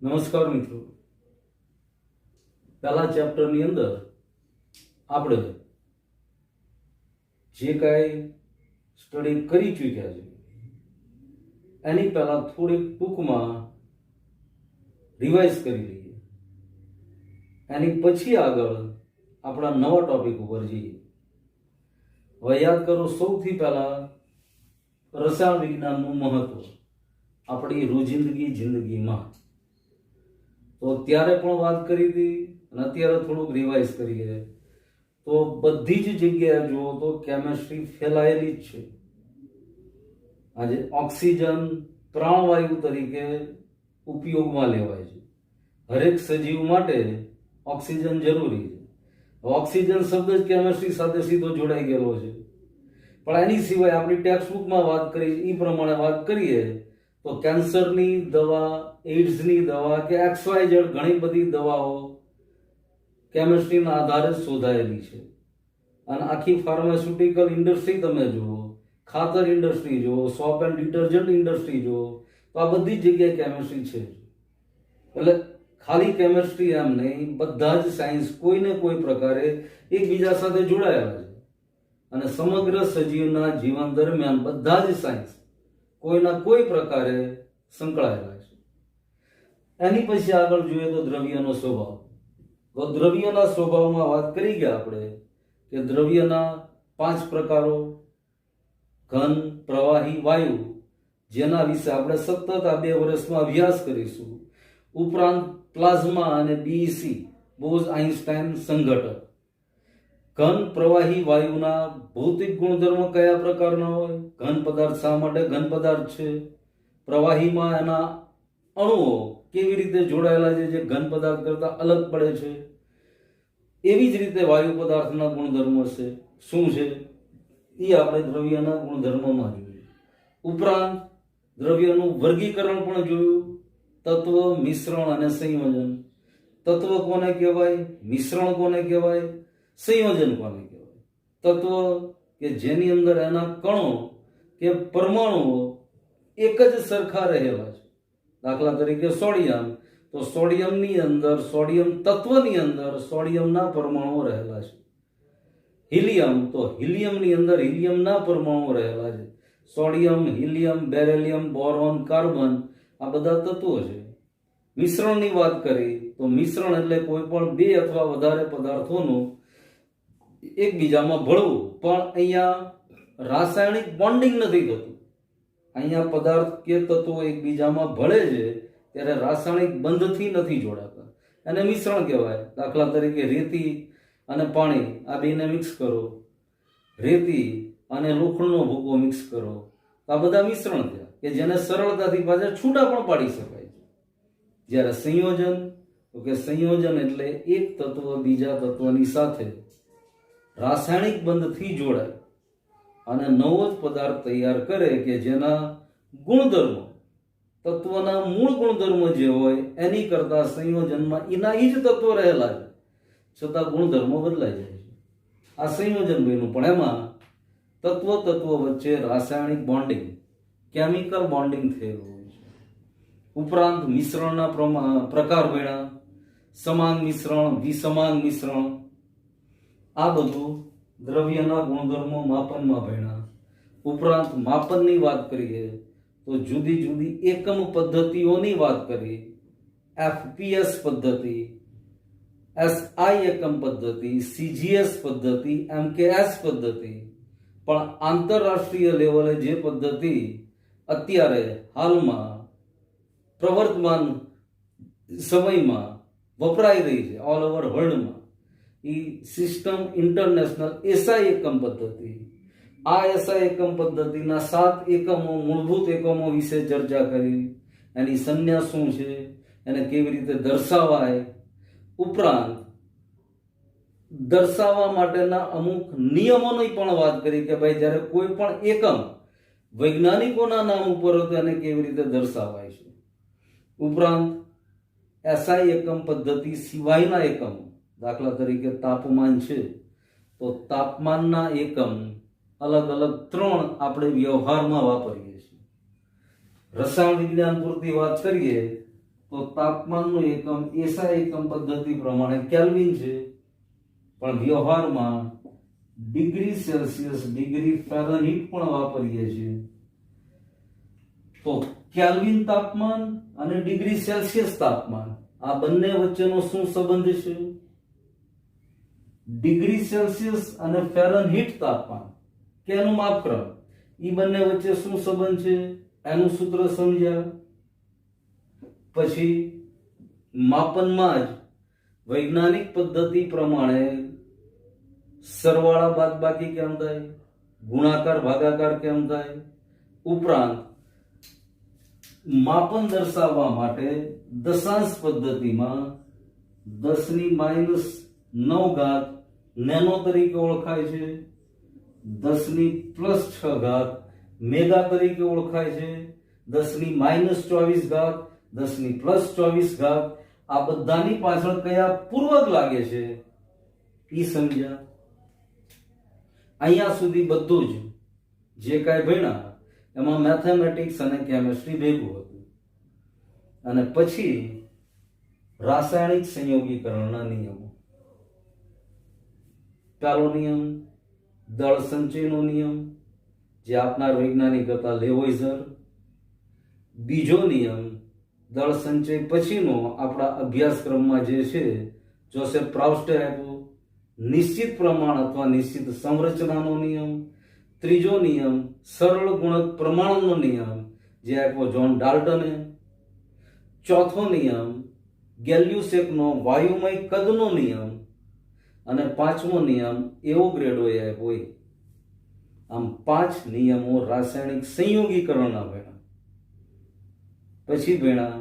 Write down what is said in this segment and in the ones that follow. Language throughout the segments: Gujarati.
નમસ્કાર મિત્રો, પહેલા ચેપ્ટરની અંદર આપણે જે કાંઈ સ્ટડી કરી ચૂક્યા છે એની પહેલા થોડીક ટૂંકમાં રિવાઇઝ કરી લઈએ. એની પછી આગળ આપણા નવા ટોપિક ઉપર જઈએ. હવે યાદ કરો, સૌથી પહેલા રસાયણ વિજ્ઞાનનું મહત્વ આપણી રોજિંદગી જિંદગીમાં. તો ત્યારે પણ વાત કરી હતી અને અત્યારે થોડુંક રિવાઇઝ કરીએ. તો બધી જ જગ્યાએ જુઓ તો કેમેસ્ટ્રી ફેલાયેલી જ છે. આજે ઓક્સિજન પ્રાણવાયુ તરીકે ઉપયોગમાં લેવાય છે. હરેક સજીવ માટે ઓક્સિજન જરૂરી છે. ઓક્સિજન શબ્દ જ કેમેસ્ટ્રી સાથે સીધો જોડાઈ ગયેલો છે. પણ એની સિવાય આપણી ટેક્સ્ટબુકમાં વાત કરી એ પ્રમાણે વાત કરીએ તો કેન્સરની દવા, એઇડ્સની દવા કે XYZ ઘણી બધી દવાઓ કેમેસ્ટ્રીના આધારે શોધાયેલી છે. અને આખી ફાર્માસ્યુટિકલ ઇન્ડસ્ટ્રી તમે જુઓ, ખાતર ઇન્ડસ્ટ્રી જુઓ, સોપ એન્ડ ડિટર્જન્ટ ઇન્ડસ્ટ્રી જુઓ, તો આ બધી જગ્યાએ કેમેસ્ટ્રી છે. એટલે ખાલી કેમેસ્ટ્રી એમ નહીં, બધા જ સાયન્સ કોઈને કોઈ પ્રકારે એકબીજા સાથે જોડાયેલા છે. અને સમગ્ર સજીવના જીવન દરમિયાન બધા જ સાયન્સ કોઈના કોઈ પ્રકારે સંકળાયેલા છે. એની પછી આગળ જોઈએ તો દ્રવ્યનો સ્વભાવ. તો દ્રવ્યના સ્વભાવમાં વાત કરી ગયા આપણે કે દ્રવ્યના 5 પ્રકારો: ઘન, પ્રવાહી, વાયુ, જેના વિશે આપણે સતત આ 2 વર્ષમાં અભ્યાસ કરીશું. ઉપરાંત પ્લાઝમા અને BEC, બોઝ-આઇન્સ્ટાઇન સંઘટક. ઘન, પ્રવાહી, વાયુના ભૌતિક ગુણધર્મ કયા પ્રકારના હોય? ઘન પદાર્થ શા માટે ઘન પદાર્થ છે? પ્રવાહીમાં એના અણુઓ કેવી રીતે જોડાયેલા છે જે ઘન પદાર્થ કરતા અલગ પડે છે? એવી જ રીતે વાયુ પદાર્થના ગુણધર્મો છે શું છે એ આપણે દ્રવ્યના ગુણધર્મોમાં જોયું. ઉપરાંત દ્રવ્યનું વર્ગીકરણ પણ જોયું. તત્વ, મિશ્રણ અને સંયોજન. તત્વ કોને કહેવાય? મિશ્રણ કોને કહેવાય? સંયોજન કોને કહેવાય? તત્વ કે જેની અંદર એના કણો કે પરમાણુઓ એક જ સરખા રહેલા છે. દાખલા તરીકે સોડિયમ, તો સોડિયમની અંદર, સોડિયમ તત્વની અંદર સોડિયમના પરમાણુઓ રહેલા છે. હિલિયમ, તો હિલિયમની અંદર હિલિયમના પરમાણુઓ રહેલા છે. Sodium, helium, beryllium, boron, carbon, આ બધા તત્વો છે. મિશ્રણની વાત કરી તો મિશ્રણ એટલે કોઈ પણ 2 અથવા વધારે પદાર્થોનું એકબીજામાં ભળવું. પણ અહીંયા રાસાયણિક બોન્ડિંગ નથી થતું. અહીંયા પદાર્થ કે તત્વો એકબીજામાં ભળે છે ત્યારે રાસાયણિક બંધથી નથી જોડાતા. એને મિશ્રણ કહેવાય. દાખલા તરીકે રેતી અને પાણી, આ બેને મિક્સ કરો, રેતી અને લોખંડનો ભૂકો મિક્સ કરો, આ બધા મિશ્રણ થયા કે જેને સરળતાથી પાછા છૂટા પણ પાડી શકાય છે. જ્યારે સંયોજન, તો કે સંયોજન એટલે એક તત્વ બીજા તત્વની સાથે રાસાયણિક બંધથી જોડાય અને નવો જ પદાર્થ તૈયાર કરે કે જેના ગુણધર્મો, તત્વના મૂળ ગુણધર્મો જે હોય એની કરતા સંયોજનમાં એના જ તત્વો રહેલા છે, છતાં ગુણધર્મો બદલાઈ જાય છે. આ સંયોજન બન્યું. પણ એમાં તત્વ વચ્ચે રાસાયણિક બોન્ડિંગ, કેમિકલ બોન્ડિંગ થયેલું હોય છે. ઉપરાંત મિશ્રણના પ્રકાર ભણ્યા. સમાંગ મિશ્રણ, વિસમાંગ મિશ્રણ, આ બધું દ્રવ્યના ગુણધર્મો માપનમાં ભણ્યા. ઉપરાંત માપનની વાત કરીએ તો જુદી જુદી એકમ પદ્ધતિઓની વાત કરી. FPS પદ્ધતિ, SI એકમ પદ્ધતિ, CGS પદ્ધતિ, MKS પદ્ધતિ. પણ આંતરરાષ્ટ્રીય લેવલે જે પદ્ધતિ અત્યારે હાલમાં પ્રવર્તમાન સમયમાં વપરાઈ રહી છે ઓલ ઓવર વર્લ્ડમાં, એ સિસ્ટમ ઇન્ટરનેશનલ SI એકમ પદ્ધતિ. આ SI એકમ પદ્ધતિના 7 એકમો, મૂળભૂત એકમો વિશે ચર્ચા કરી. એની સંજ્ઞા શું છે, એને કેવી રીતે દર્શાવાય. ઉપરાંત દર્શાવવા માટેના અમુક નિયમોની પણ વાત કરી કે ભાઈ જ્યારે કોઈ પણ એકમ વૈજ્ઞાનિકોના નામ ઉપર હોય તો એને કેવી રીતે દર્શાવાય છે. ઉપરાંત SI એકમ પદ્ધતિ સિવાયના એકમો, દાખલા તરીકે તાપમાન છે તો તાપમાનના એકમ અલગ અલગ 3 આપણે વ્યવહારમાં વાપરીએ છીએ. રસાયણ વિજ્ઞાન પૂરતી વાત કરીએ તો તાપમાનનું એકમ એસઆઈ એકમ પદ્ધતિ પ્રમાણે કેલ્વિન છે, પણ વ્યવહારમાં ડિગ્રી સેલ્સિયસ, ડિગ્રી ફેરનહીટ પણ વાપરીએ છીએ. તો કેલ્વિન તાપમાન અને ડિગ્રી સેલ્સિયસ તાપમાન, આ બંને વચ્ચેનો શું સંબંધ છે? ડિગ્રી સેલ્સિયસ અને ફેરનહીટ તાપમાન કે એનું માપક્રમ, એ બંને વચ્ચે શું સંબંધ છે એનું સૂત્ર સમજ્યા પછી માપનમાં જ વૈજ્ઞાનિક પદ્ધતિ પ્રમાણે સરવાળા બાદબાકી કેમ થાય, ગુણાકાર ભાગાકાર કેમ થાય, ઉપરાંત માપન દર્શાવવા માટે દશાંશ પદ્ધતિમાં 10⁻⁹ નેનો તરીકે ઓળખાય છે, 10⁻+6 મેગા તરીકે ઓળખાય છે, 10⁻24 10⁻+24 આ બધાની પાછળ કયા પૂર્વક લાગે છે એ સમજ્યા. અહીંયા સુધી બધું જ જે કાંઈ ભણ્યા એમાં મેથેમેટિક્સ અને કેમેસ્ટ્રી ભેગું હતું. અને પછી રાસાયણિક સંયોગીકરણના નિયમો. પહેલો નિયમ દળ સંચયનો નિયમ, જે આપનાર વૈજ્ઞાનિક હતા લેવોઇઝર. બીજો નિયમ દળ સંચય પછીનો આપણા અભ્યાસક્રમમાં જે છે જોસેફ પ્રાઉસ્ટે આપ્યો, નિશ્ચિત પ્રમાણ અથવા નિશ્ચિત સંરચનાનો નિયમ. ત્રીજો નિયમ સરળ ગુણક પ્રમાણનો નિયમ, જે આપ્યો જોન ડાલ્ટને. ચોથો નિયમ ગેલ્યુસેકનો વાયુમય કદનો નિયમ. અને પાંચમો નિયમ એવોગ્રેડોએ આપ્યો. આમ 5 નિયમો રાસાયણિક સંયોગીકરણના ભણ્યા. પછી ભણ્યા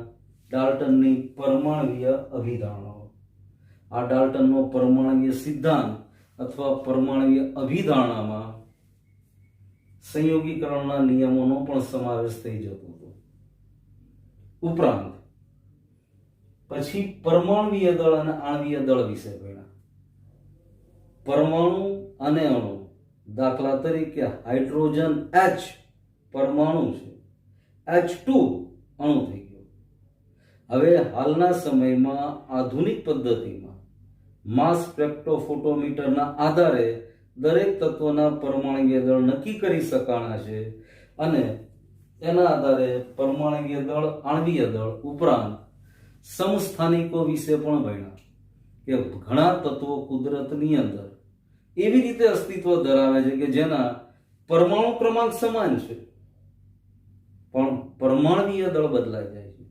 ડાલ્ટનની પરમાણ્વીય અભિધારણાઓ. આ ડાલ્ટનનો પરમાણ્વીય સિદ્ધાંત અથવા પરમાણ્વીય અભિધારણામાં સંયોગીકરણના નિયમોનો પણ સમાવેશ થઈ જતો હતો. ઉપરાંત પછી પરમાણ્વીય દળ અને આણ્વીય દળ વિશે ભણ્યા. પરમાણુ અને અણુ, દાખલા તરીકે હાઇડ્રોજન H પરમાણુ છે, H2 અણુ થઈ ગયો. હવે હાલના સમયમાં આધુનિક પદ્ધતિમાં માસ સ્પેક્ટ્રોફોટોમીટરના આધારે દરેક તત્વના પરમાણ્વીય દળ નક્કી કરી શકાણા છે. અને એના આધારે પરમાણ્વીય દળ, આણ્વીય દળ ઉપરાંત સમસ્થાનિકો વિશે પણ ભણ્યા કે ઘણા તત્વો કુદરતની અંદર એવી રીતે અસ્તિત્વ ધરાવે છે કે જેના પરમાણુ ક્રમાંક સમાન છે, પણ પરમાણ્વીય દળ બદલાઈ જાય છે.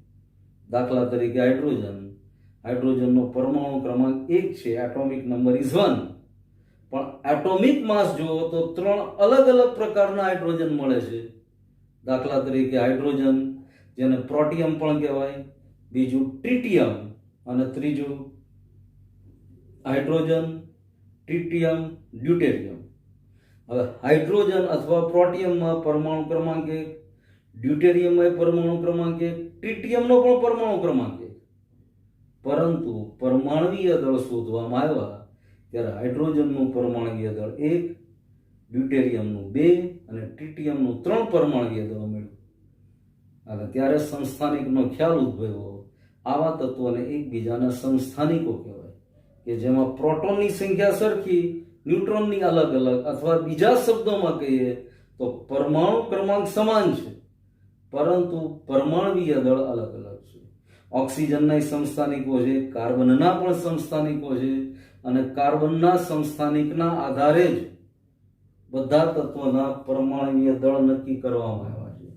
દાખલા તરીકે હાઇડ્રોજનનો પરમાણુ ક્રમાંક 1 છે, એટોમિક નંબર ઇઝ 1, પણ એટોમિક માસ જુઓ તો 3 અલગ અલગ પ્રકારના હાઇડ્રોજન મળે છે. દાખલા તરીકે હાઇડ્રોજન, જેને પ્રોટિયમ પણ કહેવાય, બીજું ટ્રિટિયમ, અને ત્રીજું હાઇડ્રોજન, ટ્રિટિયમ, ડ્યુટેરિયમ. હવે હાઇડ્રોજન અથવા પ્રોટિયમમાં પરમાણુ ક્રમાંક 1, ડ્યુટેરિયમમાં પરમાણુ ક્રમાંક 1, ટ્રિટિયમનો પણ પરમાણુ ક્રમાંક 1. પરંતુ પરમાણ્વીય દળ શોધવામાં આવ્યા ત્યારે હાઇડ્રોજનનું પરમાણ્વીય દળ 1, ડ્યુટેરિયમનું 2 અને ટ્રિટિયમનું 3 પરમાણ્વીય દળ મળ્યું. અને ત્યારે સમસ્થાનિકનો ખ્યાલ ઉદ્ભવ્યો. આવા તત્વોને એકબીજાના સમસ્થાનિકો કહેવાય કે જેમાં પ્રોટોનની સંખ્યા સરખી, ન્યુટ્રોનની અલગ અલગ, અથવા બીજા શબ્દોમાં કહીએ તો પરમાણુ ક્રમાંક સમાન છે, પરંતુ પરમાણ્વીય દળ અલગ અલગ છે. ઓક્સિજનના સમસ્થાનિકો છે, કાર્બનના પણ સમસ્થાનિકો છે, અને કાર્બનના સમસ્થાનિકના આધારે જ બધા તત્વોના પરમાણ્વીય દળ નક્કી કરવામાં આવ્યા છે.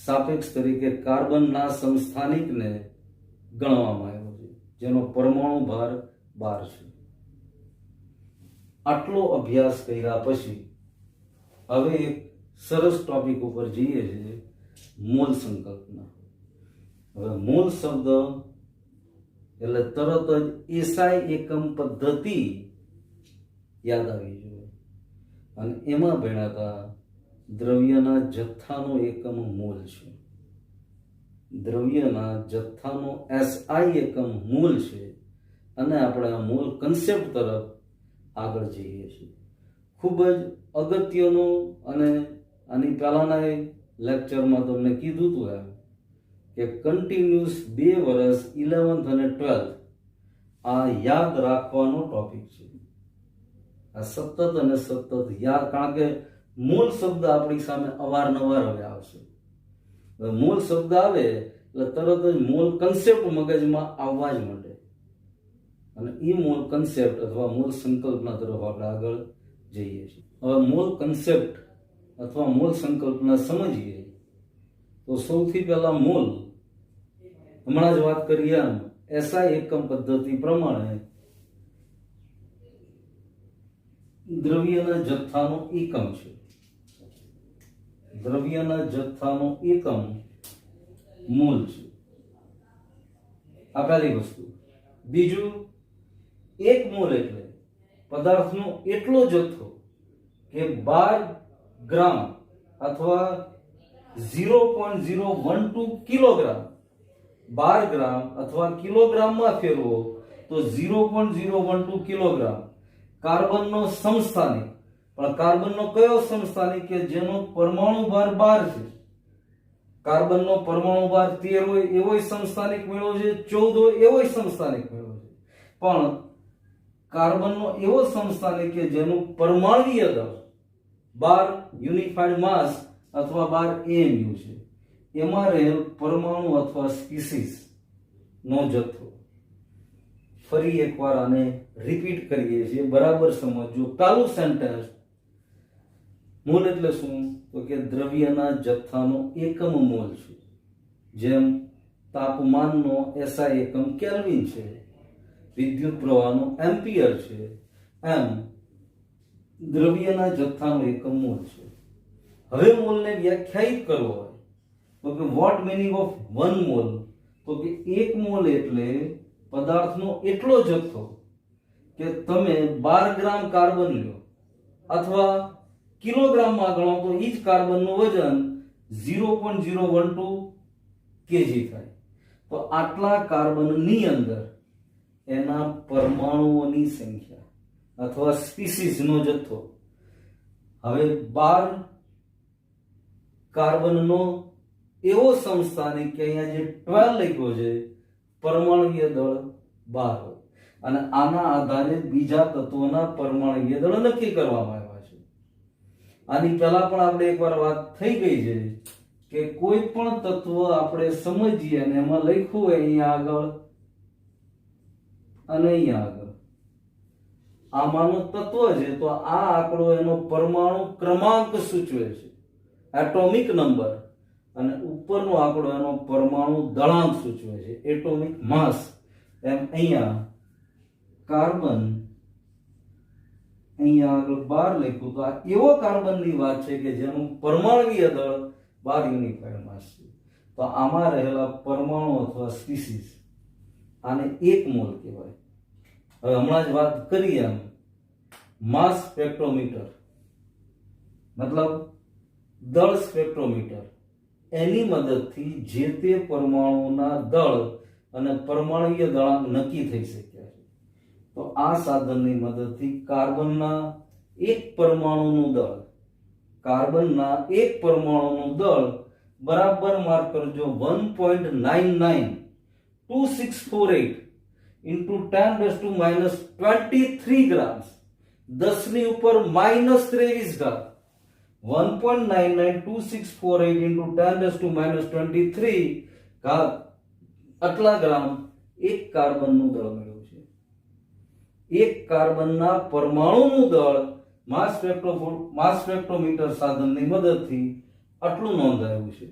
સાપેક્ષ તરીકે કાર્બનના સમસ્થાનિકને ગણવામાં આવ્યો છે, જેનો પરમાણુ ભાર 12 છે. આટલો અભ્યાસ કર્યા પછી હવે એક સરસ ટોપિક ઉપર જઈએ છીએ, મોલ સંકલ્પના. હવે મોલ શબ્દ એટલે તરત જ એસઆઈ એકમ પદ્ધતિ યાદ આવી જોઈએ. અને એમાં ભણ્યા દ્રવ્યના જથ્થાનો એકમ મોલ છે. દ્રવ્યના જથ્થાનો એસઆઈ એકમ મોલ છે. અને આપણે આ મોલ કન્સેપ્ટ તરફ આગળ જઈએ છીએ. ખૂબ જ અગત્યનું, અને આની પહેલાના લેક્ચરમાં તમને કીધું હતું એમ કે કન્ટિન્યુઅસ 2 વર્ષ 11th અને 12th આ યાદ રાખવાનો ટોપિક છે. આ સતત અને સતત યાદ, કારણ કે મૂળ શબ્દ આપણી સામે અવારનવાર હવે આવશે. મૂળ શબ્દ આવે એટલે તરત જ મૂળ કન્સેપ્ટ મગજમાં આવવા જ માંડે અને એ મૂળ કન્સેપ્ટ અથવા મૂળ સંકલ્પના તરફ આપણે આગળ જઈએ છીએ. હવે મૂળ કન્સેપ્ટ અથવા મૂળ સંકલ્પના સમજીએ તો સૌથી પહેલા મૂળ, હમણાં જ વાત કરીએ એમ એસઆઈ એકમ પદ્ધતિ પ્રમાણે દ્રવ્યના જથ્થાનો એકમ છે. દ્રવ્યના જથ્થાનો એકમ મૂલ છે. આ પહેલી વસ્તુ. બીજું, એક મૂલ એટલે પદાર્થનો એટલો જથ્થો કે 12 ગ્રામ અથવા 0.012 કિલોગ્રામ, 12 ગ્રામ અથવા કિલોગ્રામમાં ફેરવો તો 0.012 કિલોગ્રામ કાર્બનનો સમસ્થાનિક. પણ કાર્બનનો કયો સમસ્થાનિક કે જેનો પરમાણુ ભાર 12 છે. કાર્બનનો પરમાણુ ભાર 13 હોય એવો સમસ્થાનિક મેળવ્યો છે, 14 હોય એવો સમસ્થાનિક મેળવ્યો છે. પણ કાર્બનનો એવો સમસ્થાનિક કે જેનું પરમાણુય દળ 12 યુનિફાઈડ માસ અથવા 12 AMU છે. એમાં રહેલ પરમાણુ અથવા સ્પીસીસ નો જથ્થો. ફરી એકવાર આને રિપીટ કરીએ છીએ, બરાબર સમજો. ચાલુ સેન્ટેન્સ. મૂલ એટલે શું? તો કે દ્રવ્યના જથ્થાનો એકમ મોલ છે. જેમ તાપમાનનો SI એકમ કેલ્વિન છે, વિદ્યુત પ્રવાહનો એમ્પિયર છે, એમ દ્રવ્યના જથ્થાનો એકમ મોલ છે. હવે મોલને વ્યાખ્યાયિત કરવો હોય તો કે વોટ મીનિંગ ઓફ 1 મોલ? તો કે 1 મોલ એટલે પદાર્થનો એટલો જથ્થો કે તમે 12 ગ્રામ કાર્બન લ્યો અથવા કિલોગ્રામમાં ગણો તો એ જ કાર્બનનું વજન 0.012 kg થાય. તો આટલા કાર્બનની અંદર એના પરમાણુઓની સંખ્યા અથવા સ્પીસીસનો જથ્થો. હવે 12 કાર્બનનો એવો સમસ્થાનિક કે અહીંયા જે 12 લખ્યો છે પરમાણુય દળ 12 હોય અને આના આધારે બીજા તત્વોના પરમાણુય દળ નક્કી કરવામાં આવ્યા છે. આની પહેલા પણ આપણે એકવાર વાત થઈ ગઈ છે કે કોઈ પણ તત્વ આપણે સમજીએ અને એમાં લખ્યું હોય અહીંયા આગળ અને અહીંયા આગળ આમાંનો તત્વ છે તો આ આંકડો એનો પરમાણુ ક્રમાંક સૂચવે છે, એટોમિક નંબર, અને ઉપરનો આંકડો એનો પરમાણુ દળાંક સૂચવે છે, એટોમિક માસ. એમ અહીંયા કાર્બન અહીંયા આગળ 12 લખ્યું તો આ એવો કાર્બનની વાત છે કે જેનું પરમાણુય દળ 12 યુનિફાઈડ માસ છે. તો આમાં રહેલા પરમાણુ અથવા સ્પીસીસ આને 1 મોલ કહેવાય. હવે હમણાં જ વાત કરી એમ માસ સ્પેક્ટ્રોમીટર મતલબ દળ સ્પેક્ટ્રોમીટર, એની મદદથી જે તે પરમાણુના દળ અને પરમાણુય દળાંક નક્કી થઈ શક્યા છે. તો આ સાધનની મદદથી કાર્બનના એક પરમાણુનું દળ બરાબર માર્ક કરજો 1.992648 into 10⁻23 ગ્રામ્સ, 10 ની ઉપર -23 ઘાત. 1.992648 into 10⁻23 ઘાત આટલા ગ્રામ એક કાર્બનનું દળ મળ્યું છે. એક કાર્બનના પરમાણુનું દળ માસ સ્પેક્ટ્રોમીટર સાધનની મદદથી આટલું નોંધાયું છે.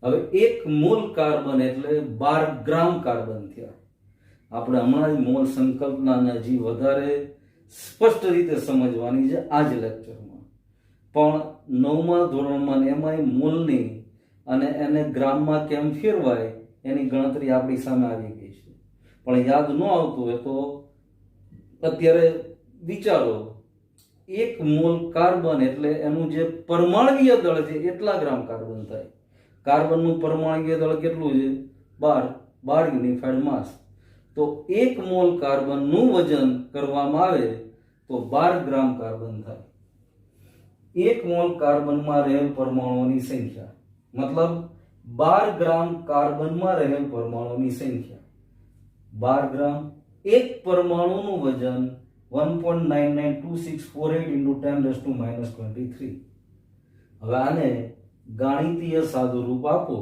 હવે 1 મોલ કાર્બન એટલે 12 ગ્રામ કાર્બન થયા. આપણે હમણાં જ મોલ સંકલ્પનાને હજી વધારે સ્પષ્ટ રીતે સમજવાની છે આ જ લેક્ચરમાં. પણ 9મા ધોરણમાં એમાંય મોલની અને એને ગ્રામમાં કેમ ફેરવાય એની ગણતરી આપણી સામે આવી ગઈ છે. પણ યાદ ન આવતું હોય તો અત્યારે વિચારો, 1 મોલ કાર્બન એટલે એનું જે પરમાણુય દળ છે એટલા ગ્રામ કાર્બન થાય. કાર્બનનું પરમાણુય દળ કેટલું છે? 12 યુનિફાઈડ માસ. તો 1 મોલ કાર્બનનું વજન કરવામાં આવે તો 12 ગ્રામ કાર્બન થાય. 1 મોલ કાર્બનમાં રહેલ પરમાણુઓની સંખ્યા મતલબ 12 ગ્રામ કાર્બનમાં રહેલ પરમાણુની સંખ્યા. 12 ગ્રામ, એક પરમાણુનું વજન 1.992648 into 10⁻⁻23. હવે આને ગાણિતીય સાદુરૂપ આપો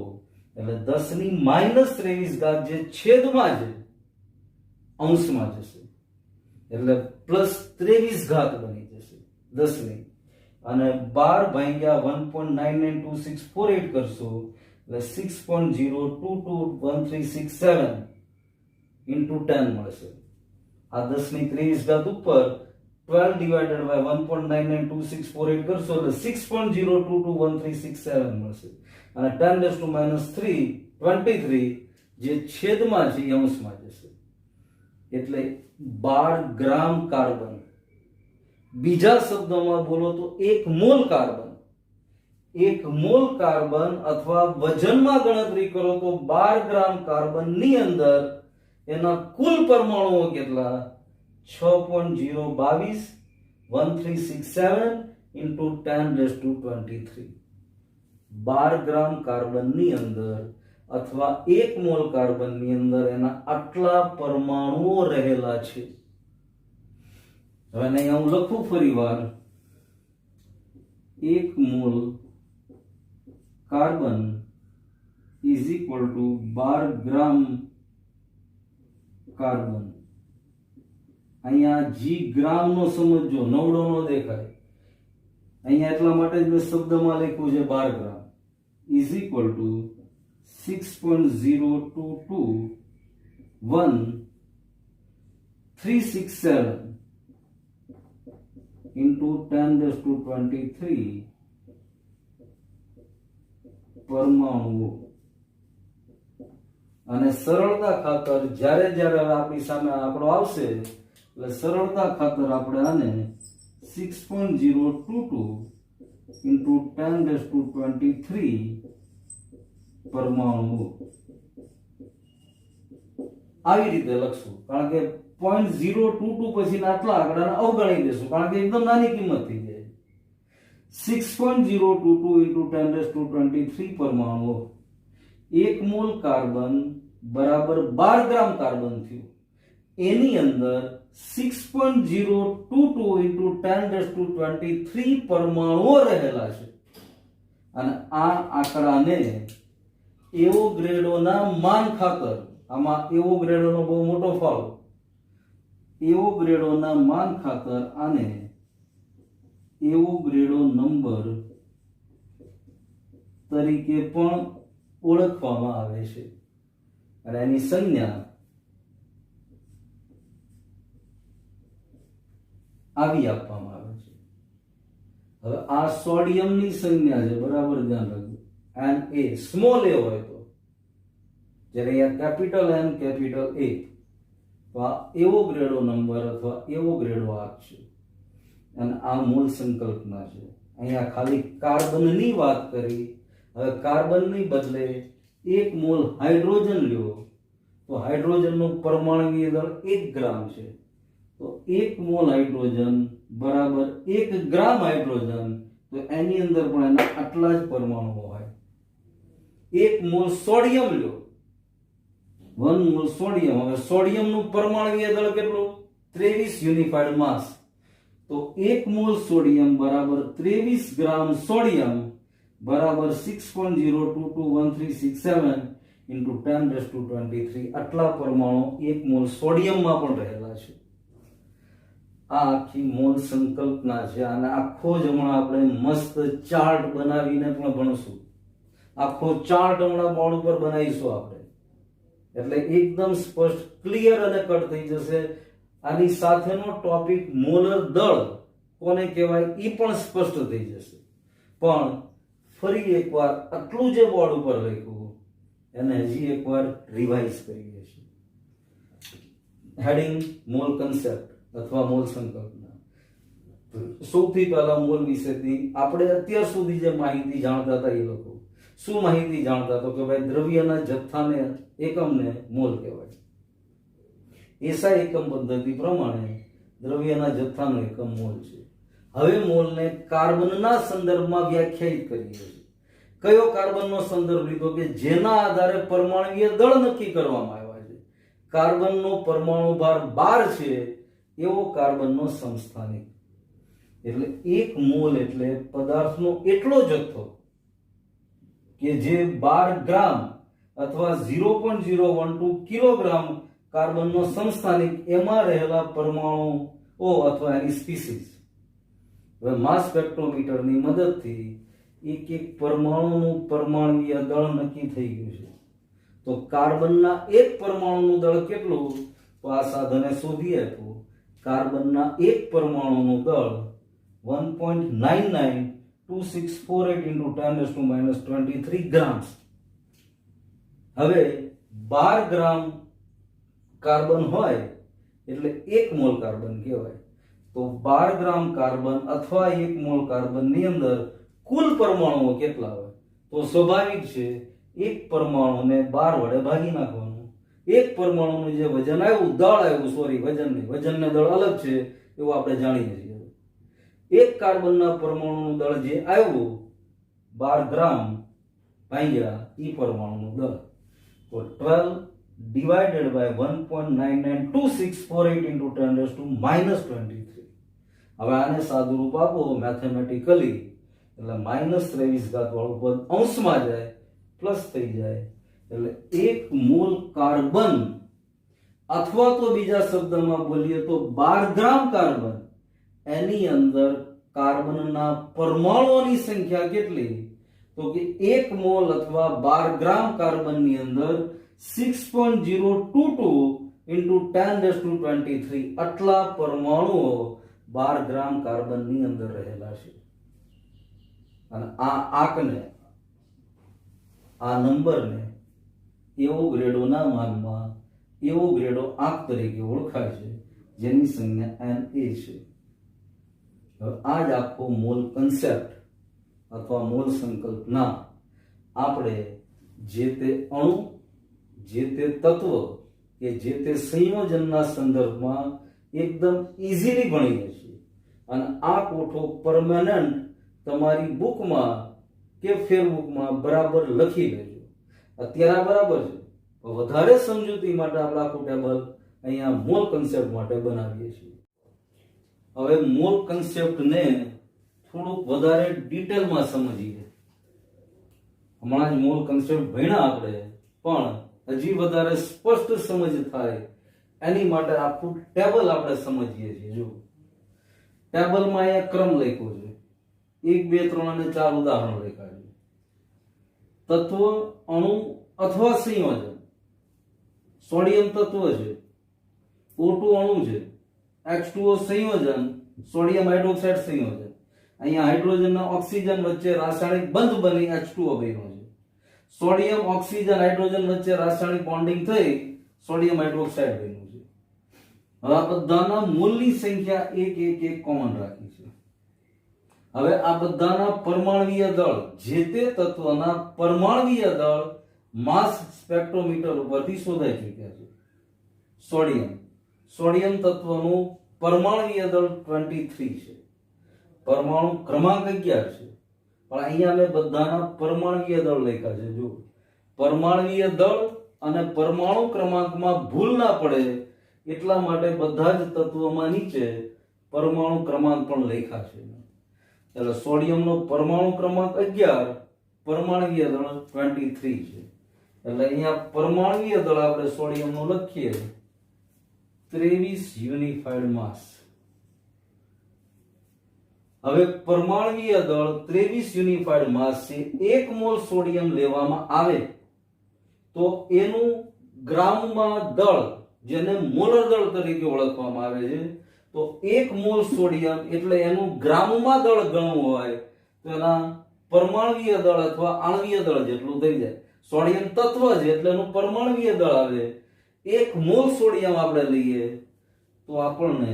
એટલે 10⁻23 જે છેદમાં છે અંશમાં જશે એટલે +23 બની જશે 10ની, અને 12 ભાગ્યા 1.992648 કરશો એટલે 6.0221367 into 10 મળશે. આ 10⁻23 ઉપર 12 divided by 1.992648 કરશો એટલે 6.0221367 મળશે, અને 10⁻³ જે છેદમાં છે એ અંશમાં જશે એટલે 12 ગ્રામ કાર્બન. બીજા શબ્દોમાં બોલો તો 1 મોલ કાર્બન. 1 મોલ કાર્બન અથવા વજનમાં ગણતરી કરો તો 12 ગ્રામ કાર્બનની અંદર એના કુલ પરમાણુઓ કેટલા? 6.0221367 into 10⁻23. 12 ગ્રામ કાર્બનની અંદર અથવા 1 મોલ કાર્બનની અંદર એના આટલા પરમાણુઓ રહેલા છે. હવે અહીંયા હું લખું ફરીવાર, 1 mall carbon is equal to 12 gram carbon. અહીંયા જી ગ્રામ નો સમજો, નવડો નો દેખાય. અહીંયા એટલા માટે જ મેં શબ્દમાં લખ્યું છે 12 ગ્રામ ઇઝ ઇક્વલ ટુ 6.0221367 into 10⁻23 પરમાણુઓ. અને સરળતા ખાતર જ્યારે જ્યારે આપણી સામે આંકડો આવશે એટલે સરળતા ખાતર આપણે આને 6.022 into 10⁻23 પરમાણુઓ આવી રીતે લખશું, કારણ કે 0.022 પછી આટલા આંકડાને અવગણી દેશું કારણ કે એકદમ નાની કિંમત થઈ જાય. 6.022 into 10⁻23 પરમાણુઓ. 1 મોલ કાર્બન બરાબર 12 ગ્રામ કાર્બન થયું. એની અંદર 6.022 into 10⁻23 પરમાણુઓ રહેલા છે, અને આ આંકડાને એવોગ્રેડોના માન ખાતર, આમાં એવોગ્રેડોનો બહુ મોટો ફાળો, એવોગ્રેડોના માન ખાતર આને એવોગ્રેડો નંબર તરીકે પણ ઓળખવામાં આવે છે, અને એની સંજ્ઞા આવી આપવામાં આવે છે. હવે આ સોડિયમની સંજ્ઞા છે, બરાબર ધ્યાન રાખજો. Na સ્મોલ a હોય તો, જ્યારે અહીંયા કેપિટલ N કેપિટલ A, તો આ એવોગ્રેડો નંબર અથવા એવોગ્રેડો આંક છે, અને આ મૂળ સંકલ્પના છે. અહીંયા ખાલી કાર્બનની વાત કરી. હવે કાર્બનની બદલે 1 મોલ હાઇડ્રોજન લ્યો તો હાઇડ્રોજનનું પરમાણુય દળ 1 ગ્રામ છે, તો 1 મોલ હાઇડ્રોજન બરાબર 1 ગ્રામ હાઇડ્રોજન, તો એની અંદર પણ એના આટલા જ પરમાણુઓ હોય. 1 મોલ સોડિયમ લ્યો, 1 મોલ સોડિયમ. હવે સોડિયમનું પરમાણુય દળ કેટલું? 23 યુનિફાઈડ માસ, તો 1 મોલ સોડિયમ બરાબર 23 ગ્રામ સોડિયમ બરાબર 6.0221367 into 10⁻23. આટલા પરમાણુ 1 મોલ સોડિયમમાં પણ રહેલા છે. આ આખી મોલ સંકલ્પના છે, અને આખો જ હમણાં આપણે મસ્ત ચાર્ટ બનાવીને પણ ભણશું. આખો ચાર્ટ હમણાં બોર્ડ ઉપર બનાવીશું આપણે, એટલે એકદમ સ્પષ્ટ ક્લિયર અને કટ થઈ જશે. આની સાથેનો ટોપિક મોલર દળ કોને કહેવાય એ પણ સ્પષ્ટ થઈ જશે. પણ ફરી એકવાર આટલું જે બોર્ડ ઉપર લખ્યું એને હજી એકવાર રિવાઇઝ કરીએ છીએ. હેડિંગ મોલ કન્સેપ્ટ અથવા મોલ સંકલ્પના. સૌથી પહેલા મોલ વિશેની આપણે અત્યાર સુધી જે માહિતી જાણતા હતા એ લોકો શું માહિતી જાણતા તો કે ભાઈ દ્રવ્યના જથ્થાને એકમને મોલ કહેવાય. એસઆઈ એકમ પદ્ધતિ પ્રમાણે દ્રવ્યના જથ્થાનો એકમ મોલ છે. હવે મોલને કાર્બનના સંદર્ભમાં વ્યાખ્યાયિત કરીએ છીએ. કયો કાર્બનનો સંદર્ભ લીધો કે જેના આધારે પરમાણુય દળ નક્કી કરવામાં આવ્યા છે. કાર્બનનો પરમાણુ ભાર 12 છે એવો કાર્બનનો સમસ્થાનિક. એટલે 1 મોલ એટલે પદાર્થનો એટલો જથ્થો કે જે 12 ગ્રામ અથવા 0.012 કિલોગ્રામ કાર્બનનો સમસ્થાનિક એમાં રહેલા પરમાણુઓ અથવા એની સ્પીસીસ. હવે માસ સ્પેક્ટ્રોમીટરની મદદથી એક એક પરમાણુનું પરમાણુય દળ નક્કી થઈ ગયું છે. તો કાર્બનના એક પરમાણુનું દળ કેટલું? તો આ સાધને શોધી આપ્યું. કાર્બનના એક પરમાણુનું દળ 1.992648 into 10 - 23 ગ્રામ્સ. હવે 12 ગ્રામ કાર્બન હોય એટલે 1 મોલ કાર્બન કહેવાય. તો 12 ગ્રામ કાર્બન અથવા 1 મોલ કાર્બનની અંદર કુલ પરમાણુઓ કેટલા હોય? તો સ્વાભાવિક છે એક પરમાણુને 12 વડે ભાગી નાખવાનું. એક પરમાણુનું જે વજન આવ્યું, દળ આવ્યું, સોરી વજન નહીં, વજનને દળ અલગ છે એવું આપણે જાણીએ છીએ. એક કાર્બનના પરમાણુનું દળ જે આવ્યું 12 ગ્રામ ભાગ્યા ઈ પરમાણુનું દળ, તો 12 divided by 1.992648 into 10 - -23. હવે આને સાદું રૂપ આપો મેથેમેટિકલી એટલે -23 ઘાત વાળું પદ અંશમાં જાય પ્લસ થઈ જાય. એટલે 1 મોલ કાર્બન અથવા તો બીજા શબ્દમાં બોલીએ તો 12 ગ્રામ કાર્બન, એની અંદર કાર્બનના પરમાણુઓની સંખ્યા કેટલી? તો કે 1 મોલ અથવા 12 ગ્રામ કાર્બનની અંદર 6.022 into 10 - 23 આટલા પરમાણુઓ 12 ગ્રામ કાર્બનની અંદર રહેલા છે. અને આ આંકને, આ નંબરને એવોગ્રેડોના માનમાં એવોગ્રેડો આંક તરીકે ઓળખાય છે, જેની સંજ્ઞા Na છે. હવે આ જ આખો મોલ કન્સેપ્ટ અથવા મોલ સંકલ્પના આપણે જે તે અણુ, જે તે તત્વ કે જે તે સંયોજનના સંદર્ભમાં એકદમ ઇઝીલી ભણીએ છીએ. અને આ કોઠો પરમેનન્ટ તમારી બુકમાં કે ફેરબુકમાં બરાબર લખી લેજો. અત્યારે આ બરાબર છે, વધારે સમજૂતી માટે આપણે આખું ટેબલ અહીંયા મોલ કન્સેપ્ટ માટે બનાવીએ છીએ. હવે મોલ કન્સેપ્ટને થોડુંક વધારે ડિટેલમાં સમજીએ. હમણાં જ મોલ કન્સેપ્ટ ભણ્યા આપણે, પણ હજી વધારે સ્પષ્ટ સમજ થાય એની માટે આખું ટેબલ આપણે સમજીએ છીએ. જો ટેબલમાં અહીંયા ક્રમ લખ્યો છે, 1 2 3 અને 4 ઉદાહરણ લખ્યા છે. તત્વ, અણુ અથવા સંયોજન. સોડિયમ તત્વ છે, O2 અણુ છે, H2O સંયોજન, સોડિયમ હાઇડ્રોક્સાઇડ સંયોજન. અહીંયા હાઇડ્રોજનના ઓક્સિજન વચ્ચે રાસાયણિક બંધ બની H2O બન્યો છે. સોડિયમ ઓક્સિજન હાઇડ્રોજન વચ્ચે રાસાયણિક બોન્ડિંગ થઈ સોડિયમ હાઇડ્રોક્સાઇડ બન્યું છે. હવે આ બધાના મોલની સંખ્યા 1 1 1 કોમન રાખી છે. હવે આ બધાના પરમાણુય દળ, જે તે તત્વના પરમાણુય દળ માસ સ્પેક્ટ્રોમીટર ઉપરથી શોધાઈ ચૂક્યા છે. સોડિયમ તત્વનું પરમાણુય દળ 23 છે, પરમાણુ ક્રમાંક 11 છે. પણ અહીંયા મેં બધાના પરમાણુય દળ લખ્યા છે. જો પરમાણુય દળ અને પરમાણુ ક્રમાંકમાં ભૂલ ના પડે એટલા માટે બધા જ તત્વોમાં નીચે પરમાણુ ક્રમાંક પણ લખ્યા છે. એટલે સોડિયમનો પરમાણુ ક્રમાંક 11, પરમાણુય દળ 23 છે. એટલે અહીંયા પરમાણુય દળ આપણે સોડિયમનું લખીએ 23 યુનિફાઈડ માસ. હવે પરમાણુય દળ 23 યુનિફાઈડ માસ છે. 1 મોલ સોડિયમ લેવામાં આવે તો એનું ગ્રામમાં દળ, જેને મોલર દળ તરીકે ઓળખવામાં આવે છે, તો 1 મોલ સોડિયમ એટલે એનું ગ્રામમાં દળ ગણવું હોય તો એના પરમાણુય દળ અથવા આણ્વીય દળ જેટલું થઈ જાય. સોડિયમ તત્વ છે એટલે એનું પરમાણુય દળ આવે. 1 મોલ સોડિયમ આપણે લઈએ તો આપણને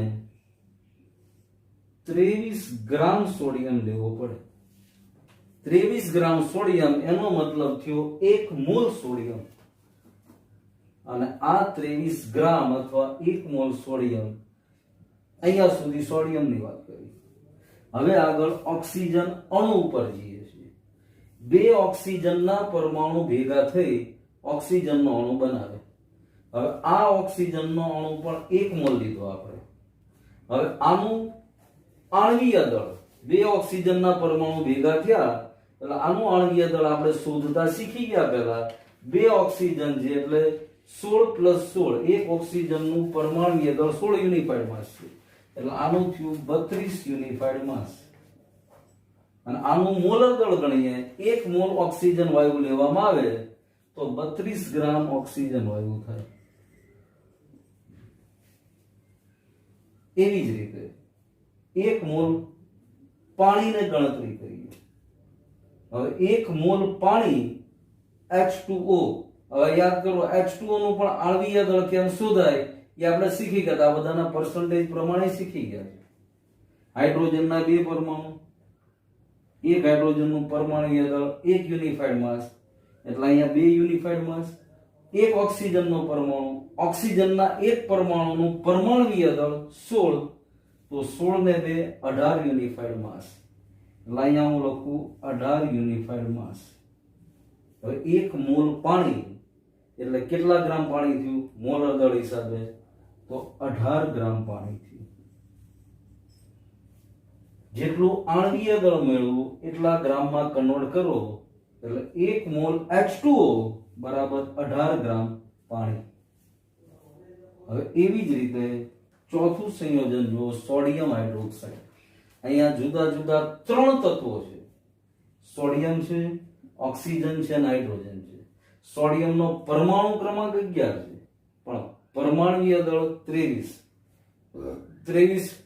23 ગ્રામ સોડિયમ લેવો પડે. 23 ગ્રામ સોડિયમ એનો મતલબ થયો 1 મોલ સોડિયમ. અને આ 23 ગ્રામ અથવા 1 મોલ સોડિયમ, અહીંયા સુધી સોડિયમની વાત કરી. હવે આગળ ઓક્સિજન અણુ ઉપર જઈએ છીએ. બે ઓક્સિજનના પરમાણુ ભેગા થઈ ઓક્સિજનનો અણુ બનાવે. હવે આ ઓક્સિજનનો અણુ પણ 1 મોલ લીધો આપણે. હવે આનું આણ્વીય દળ, બે ઓક્સિજનના પરમાણુ ભેગા થયા એટલે આનું આણ્વીય દળ આપણે શોધતા શીખી ગયા. પહેલા બે ઓક્સિજન છે એટલે 16 + 16, એક ઓક્સિજનનું પરમાણ્વીય દળ 16 યુનિફાઈડ માસ છે એટલે આનું થયું 32 યુનિફાઈડ માસ. અને આનું મોલર દળ ગણીએ, 1 મોલ ઓક્સિજન વાયુ લેવામાં આવે તો 32 ગ્રામ ઓક્સિજન વાયુ થાય. એવી જ રીતે 1 મોલ પાણીને ગણતરી કરીએ. હવે 1 મોલ પાણી H2O, હવે યાદ કરો H2O નું પણ આણ્વીય દળ કેમ શોધાય એ આપણે શીખી ગયા. આ બધાના પર્સન્ટેજ પ્રમાણે શીખી ગયા. હાઇડ્રોજનના 2 પરમાણુ, એક હાઇડ્રોજનનું પરમાણુય દળ 1 યુનિફાઈડ માસ એટલે અહીંયા 2 યુનિફાઈડ માસ. એક ઓક્સિજનનો પરમાણુ, ઓક્સિજનના એક પરમાણુનું પરમાણુય દળ 16, તો 16 ને 2 18 યુનિફાઈડ માસ એટલે અહીંયા હું લખું 18 યુનિફાઈડ માસ. હવે 1 મોલ પાણી એટલે કેટલા ગ્રામ પાણી થયું મોલર દળ હિસાબે? તો 18 ગ્રામ પાણી થયું. જેટલું આણ્વીય દળ મેળવું એટલા ગ્રામમાં કન્વર્ટ કરો એટલે 1 મોલ H2O બરાબર 18 ગ્રામ પાણી. હવે એવી જ રીતે ચોથું સંયોજન જો સોડિયમ હાઇડ્રોક્સાઇડ. અહીંયા જુદા જુદા 3 તત્વો છે. સોડિયમ છે, ઓક્સિજન છે અને હાઇડ્રોજન છે. સોડિયમનો પરમાણુ ક્રમાંક 11 છે પણ પરમાણુય દળ 23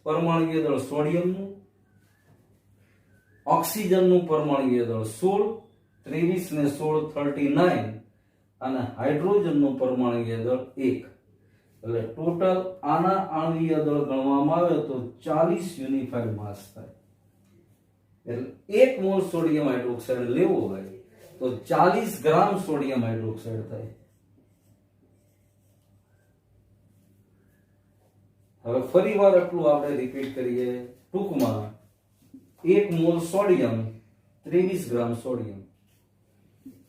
પરમાણુય દળ સોડિયમનું, ઓક્સિજનનું પરમાણુય દળ 16, 23 ને 16 39 અને હાઇડ્રોજનનું પરમાણુય દળ 1 એટલે ટોટલ આના આણ્વીય દળ ગણવામાં આવે તો 40 યુનિફાઈડ માસ થાય. એટલે 1 મોલ સોડિયમ હાઇડ્રોક્સાઇડ લેવો હોય તો 40 ગ્રામ સોડિયમ હાઇડ્રોક્સાઇડ થાય. હવે ફરીવાર એટલું આપણે રિપીટ કરીએ ટૂંકમાં. 1 મોલ સોડિયમ 23 ગ્રામ સોડિયમ.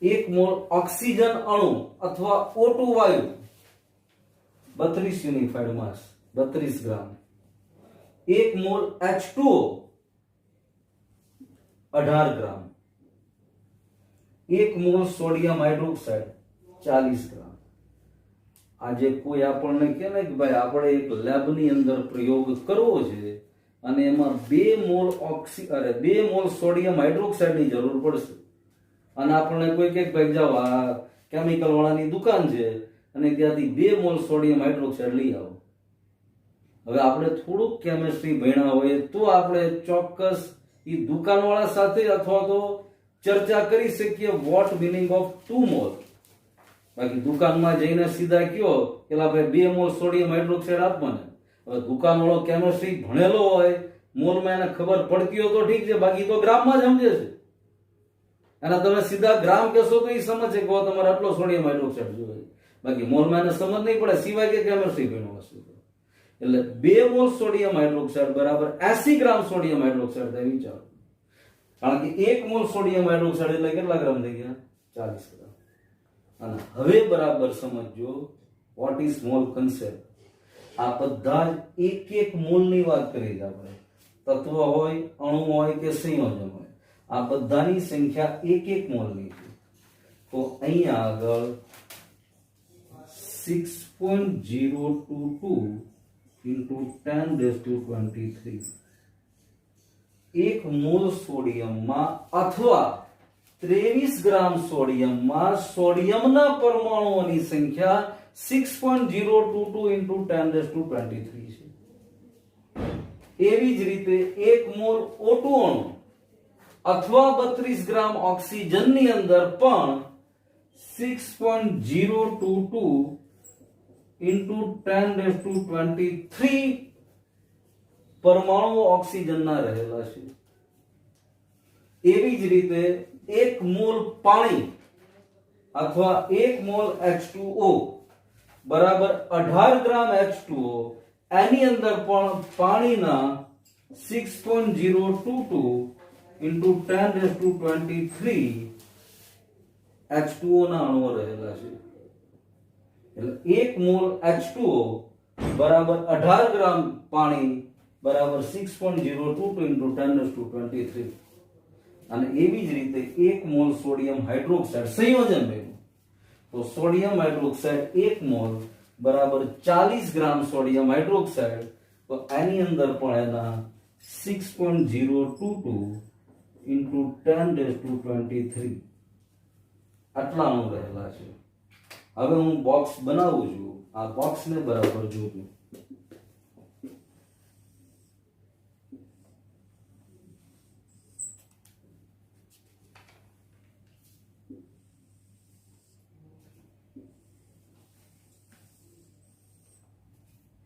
1 મોલ ઓક્સિજન અણુ અથવા O2 વાયુ 32 યુનિફાઈડ માસ 32 ગ્રામ. 1 મોલ H2O 18 ગ્રામ. 1 મોલ સોડિયમ હાઇડ્રોક્સાઇડ 40 ગ્રામ. આજે કોઈ આપણને કહે ને કે ભાઈ આપણે એક લેબની અંદર પ્રયોગ કરવો છે અને એમાં 2 મોલ સોડિયમ હાઇડ્રોક્સાઇડની જરૂર પડશે અને આપણને કોઈ કહે ભાઈ જાઓ આ કેમિકલ વાળાની દુકાન છે અને ત્યાંથી 2 મોલ સોડિયમ હાઇડ્રોક્સાઇડ લઈ આવો. હવે આપણે થોડુંક કેમિસ્ટ્રી ભણ્યા હોય તો આપણે ચોક્કસ એ દુકાનવાળા સાથે અથવા તો ચર્ચા કરી શકીએ વોટ મિનિંગ ઓફ 2 મોલ. બાકી દુકાનમાં જઈને સીધા કયો કે ભાઈ 2 મોલ સોડિયમ હાઇડ્રોક્સાઇડ આપ મને. હવે દુકાનવાળો કેમિસ્ટ્રી ભણેલો હોય, મોલમાં એને ખબર પડતી હોય તો ઠીક છે, બાકી તો ગ્રામમાં જ સમજે છે. અને તમે સીધા ગ્રામ કહેશો તો એ સમજે કે તમારે આટલો સોડિયમ હાઇડ્રોક્સાઇડ જોઈએ. બાકી મોલમાં એને સમજ નહીં પડે સિવાય કે કેમિસ્ટ્રી ભણ્યો હશે. એટલે 2 મોલ સોડિયમ હાઇડ્રોક્સાઇડ બરાબર 80 ગ્રામ સોડિયમ હાઇડ્રોક્સાઇડ થાય. વિચારો, કારણ કે 1 મોલ સોડિયમ હાઇડ્રોક્સાઇડ એટલે કેટલા ગ્રામ થઈ ગયા? 40 ગ્રામ. અને હવે બરાબર સમજો વોટ ઇઝ મોલ કન્સેપ્ટ. આ બધા જ એક મોલની વાત કરી છે આપણે. તત્વ હોય, અણુ હોય કે સંયોજન હોય, આ બધાની સંખ્યા 1 મોલની છે. તો અહીંયા આગળ 6.022 into 10⁻23 1 મોલ સોડિયમમાં અથવા 23 ગ્રામ સોડિયમમાં સોડિયમના પરમાણુઓની સંખ્યા 6.022 into 10⁻23 છે. એવી જ રીતે 1 મોલ O2 અણુ અથવા 32 ગ્રામ ઓક્સિજનની અંદર પણ 6.022 into 10⁻23 પરમાણુ ઓક્સિજનના રહેલા છે. એવી જ રીતે 1 મોલ પાણી અથવા 1 મોલ H2O બરાબર 18 ગ્રામ H2O, એની અંદર પણ પાણીના 6.022 into 10⁻23 H2O ના અણુઓ રહેલા છે. એટલે 1 મોલ H2O બરાબર 18 ગ્રામ પાણી બરાબર 6.022 into 10⁻23. અને એવી જ રીતે 1 મોલ સોડિયમ હાઇડ્રોક્સાઇડ સંયોજન બન્યું તો સોડિયમ હાઇડ્રોક્સાઇડ 1 મોલ બરાબર 40 ગ્રામ સોડિયમ હાઇડ્રોક્સાઇડ, તો આની અંદર પણ એના 6.022 into 10⁻23 આટલા અણુ રહેલા છે. હવે હું બોક્સ બનાવું છું, આ બોક્સને બરાબર જોજો.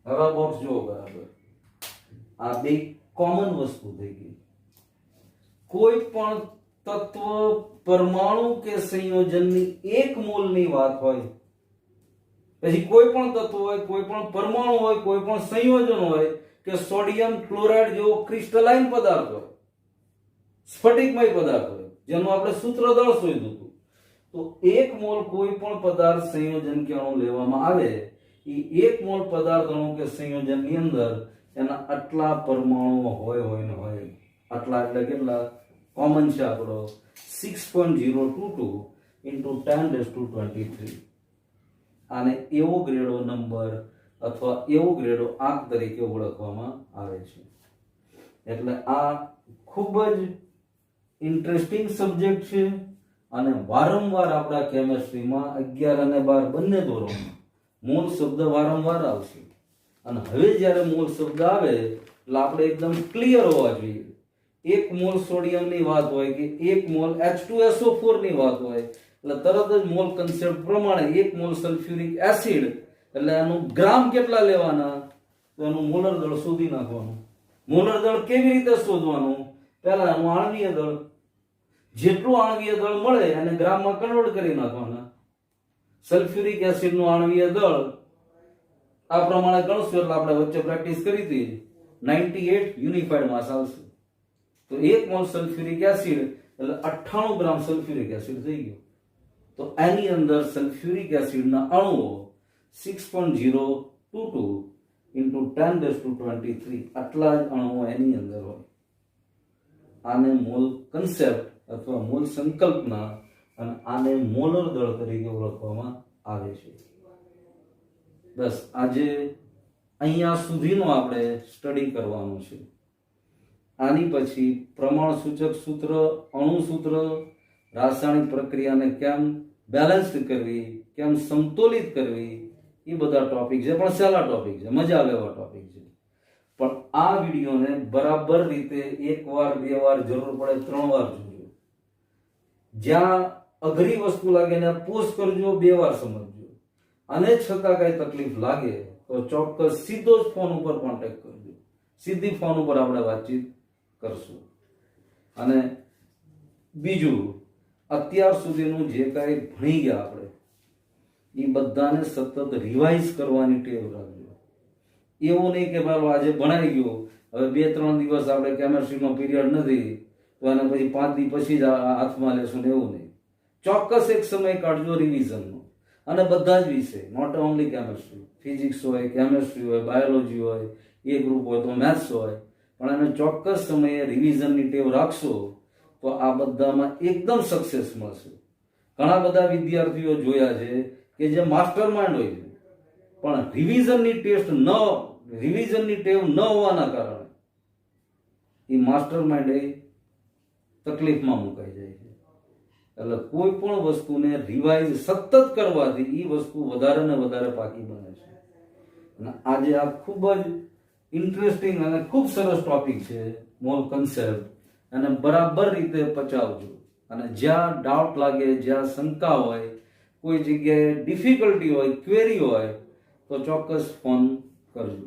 હવે બોક્સ જુઓ બરાબર. આ બે કોમન વસ્તુ થઈ ગઈ. કોઈ પણ તત્વ, પરમાણુ કે સંયોજનની 1 મોલની વાત હોય, પછી કોઈ પણ તત્વ હોય, કોઈ પણ પરમાણુ હોય, કોઈ પણ સંયોજન હોય કે સોડિયમ ક્લોરાઇડ જેવો ક્રિસ્ટલાઇન પદાર્થ હોય, સ્ફટિકમય પદાર્થ હોય, જેનું આપણે સૂત્રદળ શોધ્યું હતું, તો 1 મોલ કોઈ પણ પદાર્થ, સંયોજન કે અણુ લેવામાં આવે, એ 1 મોલ પદાર્થ, અણુ કે સંયોજનની અંદર એના આટલા પરમાણુ હોય ને હોય. આટલા એટલે કેટલા? કોમન છે આપણો 6.022 into 10⁻23. આને એવોગ્રેડો નંબર અથવા એવોગ્રેડો આંક તરીકે ઓળખવામાં આવે છે. એટલે આ ખૂબ જ ઇન્ટરેસ્ટિંગ સબ્જેક્ટ છે અને વારંવાર આપણા કેમેસ્ટ્રીમાં 11 અને 12 બંને ધોરણમાં મોલ શબ્દ વારંવાર આવશે. અને હવે જ્યારે મોલ શબ્દ આવે એટલે આપણે એકદમ ક્લિયર હોવા જોઈએ. 1 મોલ સોડિયમની વાત હોય કે 1 મોલ H2SO4 ની વાત હોય એટલે તરત જ મોલ કન્સેપ્ટ પ્રમાણે 1 મોલ સલ્ફ્યુરિક એસિડ એટલે એનું ગ્રામ કેટલા લેવાના, તો એનું મોલર દળ શોધી નાખવાનું. મોલર દળ કેવી રીતે શોધવાનું? પહેલા એનું આણ્વીય દળ, જેટલું આણ્વીય દળ મળે એને ગ્રામમાં કન્વર્ટ કરી નાખવાના. સલ્ફ્યુરિક એસિડનું આણ્વીય દળ આ પ્રમાણે ગણશું એટલે આપણે વચ્ચે પ્રેક્ટિસ કરી હતી 98 યુનિફાઈડ માસ આવશે. તો 1 મોલ સલ્ફ્યુરિક એસિડ એટલે 98 ગ્રામ સલ્ફ્યુરિક એસિડ થઈ ગયો. તો આની અંદર સલ્ફ્યુરિક એસિડના અણુઓ 6.022 into 10⁻23 આટલા જ અણુઓ એની અંદર હોય. આને મોલ કન્સેપ્ટ અથવા મોલ સંકલ્પના અને આને મોલર દળ તરીકે ઓળખવામાં આવે છે. બસ આજે અહીંયા સુધીનું આપણે સ્ટડી કરવાનું છે. આની પછી પ્રમાણ સૂચક સૂત્ર, અણુ સૂત્ર, રાસાયણિક પ્રક્રિયાને કેમ બેલેન્સ કરવી, કેમ સમતોલિત કરવી, એ બધા ટોપિક છે, પણ સહેલા ટોપિક છે, મજા આવે એવા ટોપિક છે. પણ આ વિડીયોને બરાબર રીતે 1 વાર 2 વાર જરૂર પડે 3 વાર જોજો. જ્યાં અઘરી વસ્તુ લાગે ને પોસ્ટ કરજો, 2 વાર સમજજો. અને છતાં કઈ તકલીફ લાગે તો ચોક્કસ સીધો જ ફોન ઉપર કોન્ટેક્ટ કરજો. સીધી ફોન ઉપર આપણે વાતચીત કરશું. અને બીજું, અત્યાર સુધીનું જે કાંઈ ભણી ગયા આપણે એ બધાને સતત રિવાઇઝ કરવાની ટેવ રાખજો. એવું નહીં કે ભાઈ આજે ભણાઈ ગયું, હવે 2-3 દિવસ આપણે કેમેસ્ટ્રીનો પીરિયડ નથી તો એને પછી 5 દિવસ પછી જ હાથમાં લેશું, એવું નહીં. ચોક્કસ એક સમય કાઢજો રિવિઝનનો. અને બધા જ વિષય, નોટ ઓનલી કેમેસ્ટ્રી, ફિઝિક્સ હોય, કેમેસ્ટ્રી હોય, બાયોલોજી હોય, એ ગ્રુપ હોય તો મેથ્સ હોય, પણ એને ચોક્કસ સમયે રિવિઝનની ટેવ રાખશો તો આ બધામાં એકદમ સક્સેસ મળશે. ઘણા બધા વિદ્યાર્થીઓ જોયા છે કે જે માસ્ટર માઇન્ડ હોય છે પણ રિવિઝનની ટેવ ન હોવાના કારણે એ માસ્ટર માઇન્ડ તકલીફમાં મુકાઈ જાય છે. એટલે કોઈ પણ વસ્તુને રિવાઇઝ સતત કરવાથી એ વસ્તુ વધારે ને વધારે પાકી બને છે. અને આજે આ ખૂબ જ ઇન્ટરેસ્ટિંગ અને ખૂબ સરસ ટોપિક છે મોલ કન્સેપ્ટ, અને બરાબર રીતે પચાવજો. અને જ્યાં ડાઉટ લાગે, જ્યાં શંકા હોય, કોઈ જગ્યાએ ડિફિકલ્ટી હોય, ક્વેરી હોય તો ચોક્કસ ફોન કરજો.